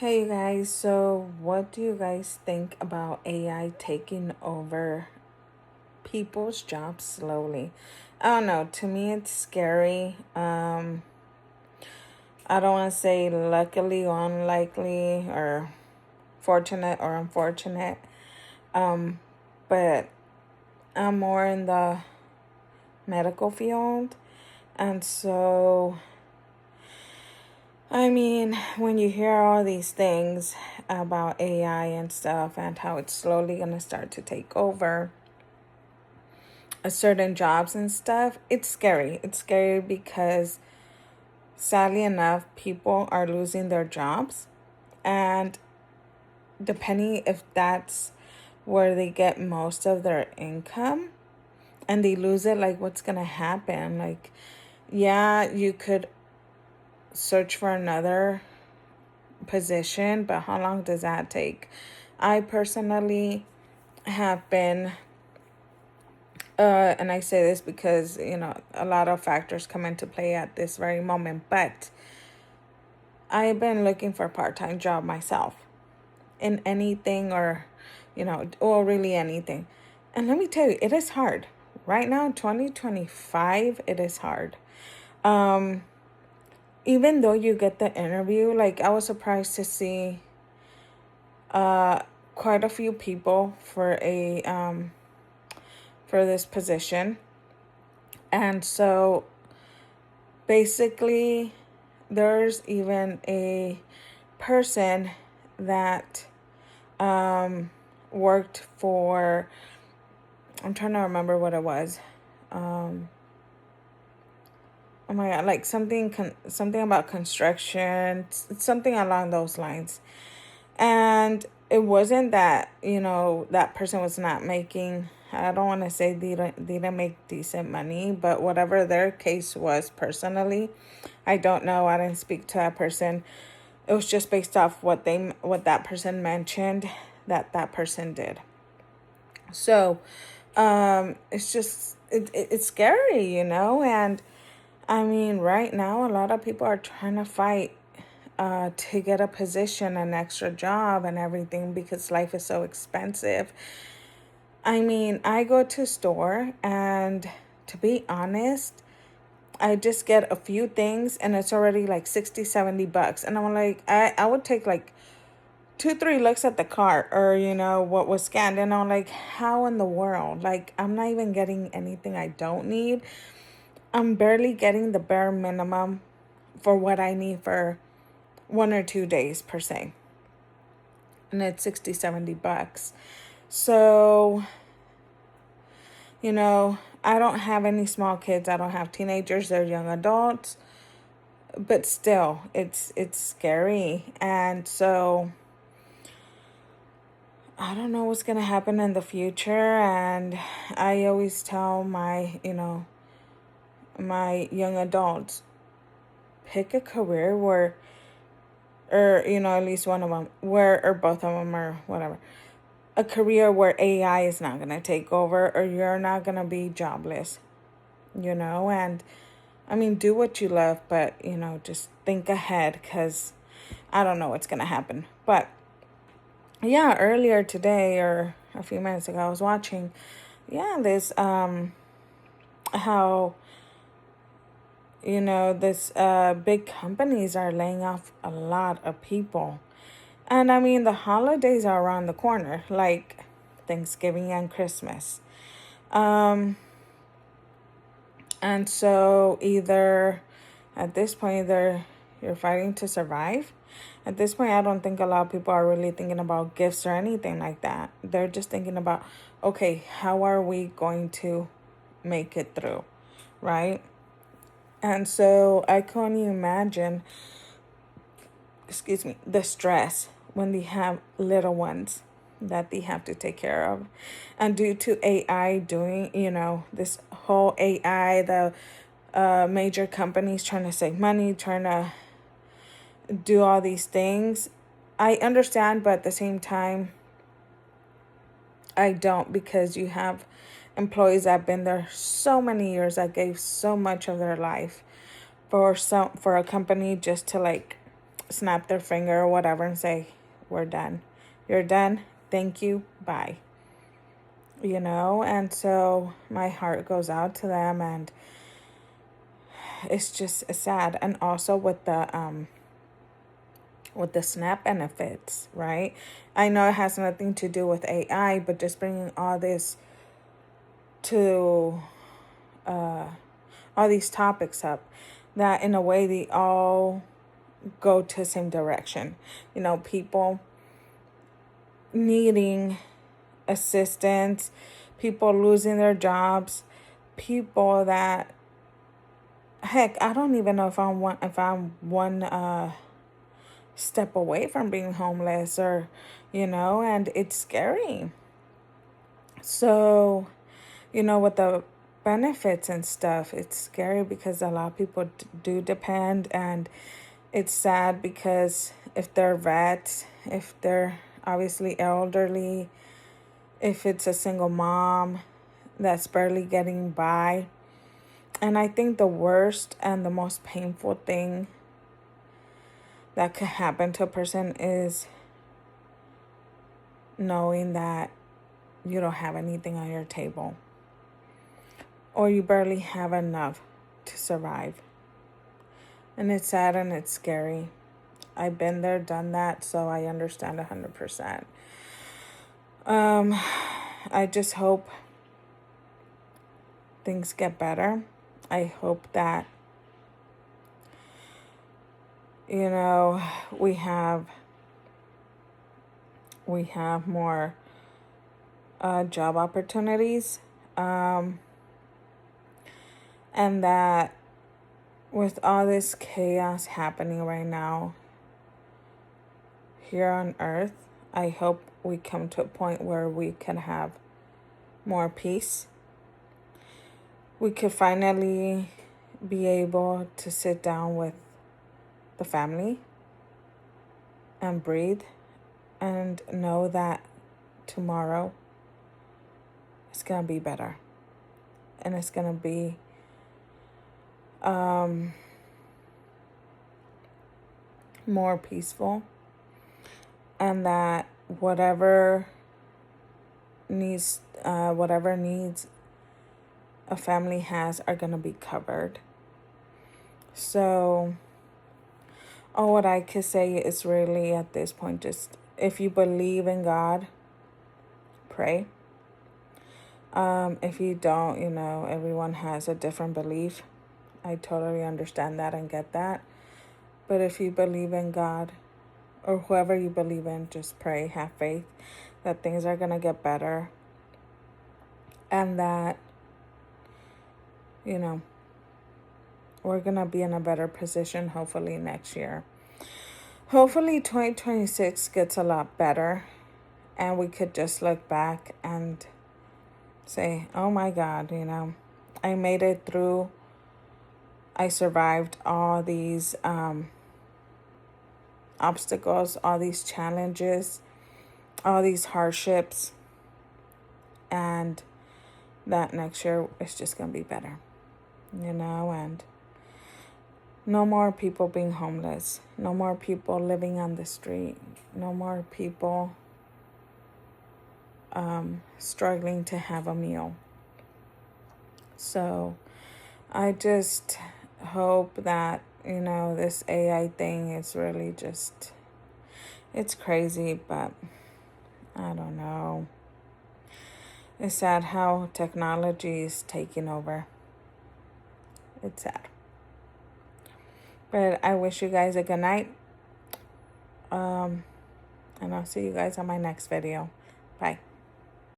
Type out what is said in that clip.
Hey you guys, so what do you guys think about AI taking over people's jobs slowly? I don't know, to me it's scary. I don't want to say luckily or unlikely or fortunate or unfortunate. But I'm more in the medical field, and so I mean, when you hear all these things about AI and stuff and how it's slowly going to start to take over certain jobs and stuff, it's scary. It's scary because sadly enough, people are losing their jobs. And depending if that's where they get most of their income and they lose it, like what's going to happen? Like, yeah, you could search for another position, but how long does that take? I personally have been, and I say this because, a lot of factors come into play at this very moment, but I've been looking for a part time job myself in anything or really anything. And let me tell you, it is hard. Right now, 2025, it is hard. Even though you get the interview, like I was surprised to see quite a few people for this position. And so basically there's even a person that worked for, I'm trying to remember what it was. Oh my god, like something about construction, something along those lines. And it wasn't that, that person was not making, I don't want to say they didn't make decent money, but whatever their case was personally, I don't know. I didn't speak to that person. It was just based off what that person mentioned that person did. So, it's just it's scary, and I mean, right now, a lot of people are trying to fight to get a position, an extra job, and everything because life is so expensive. I mean, I go to store, and to be honest, I just get a few things and it's already like 60, $70. And I'm like, I would take like 2, 3 looks at the cart or, what was scanned. And I'm like, how in the world? Like, I'm not even getting anything I don't need. I'm barely getting the bare minimum for what I need for 1 or 2 days per se. And it's 60, $70. So, I don't have any small kids. I don't have teenagers. They're young adults. But still, it's scary. And so I don't know what's going to happen in the future. And I always tell my young adults, pick a career where, or, at least one of them, or both of them, or whatever. A career where AI is not going to take over or you're not going to be jobless, and I mean, do what you love, but, just think ahead because I don't know what's going to happen. But yeah, earlier today or a few minutes ago, I was watching, this, how, this big companies are laying off a lot of people. And I mean, the holidays are around the corner, like Thanksgiving and Christmas. And so at this point, either you're fighting to survive. At this point, I don't think a lot of people are really thinking about gifts or anything like that. They're just thinking about, okay, how are we going to make it through, right? And so I can only imagine, the stress when they have little ones that they have to take care of. And due to AI doing, this whole AI, the major companies trying to save money, trying to do all these things, I understand, but at the same time, I don't, because you have employees that have been there so many years that gave so much of their life for a company just to like snap their finger or whatever and say, we're done. You're done. Thank you. Bye. And so my heart goes out to them, and it's just sad. And also with the SNAP benefits, right? I know it has nothing to do with AI, but just bringing all this to all these topics up, that in a way they all go to the same direction. People needing assistance, people losing their jobs, people that, heck, I don't even know if I'm one step away from being homeless, or and it's scary. So with the benefits and stuff, it's scary because a lot of people do depend, and it's sad because if they're vets, if they're obviously elderly, if it's a single mom that's barely getting by. And I think the worst and the most painful thing that could happen to a person is knowing that you don't have anything on your table, or you barely have enough to survive. And it's sad and it's scary. I've been there, done that, so I understand 100%. I just hope things get better. I hope that, we have more job opportunities, and that with all this chaos happening right now here on earth, I hope we come to a point where we can have more peace. We could finally be able to sit down with the family and breathe and know that tomorrow it's going to be better. And it's going to be more peaceful. And that whatever needs a family has are going to be covered. So all what I could say is really at this point, just if you believe in God, pray. If you don't, everyone has a different belief. I totally understand that and get that. But if you believe in God, or whoever you believe in, just pray, have faith that things are going to get better. And that, we're going to be in a better position hopefully next year. Hopefully 2026 gets a lot better, and we could just look back and say, oh my God, I made it through. I survived all these obstacles, all these challenges, all these hardships, and that next year is just going to be better, and no more people being homeless, no more people living on the street, no more people struggling to have a meal. So I just hope that, this AI thing is really just, it's crazy, but I don't know. It's sad how technology is taking over. It's sad. But I wish you guys a good night. And I'll see you guys on my next video. Bye.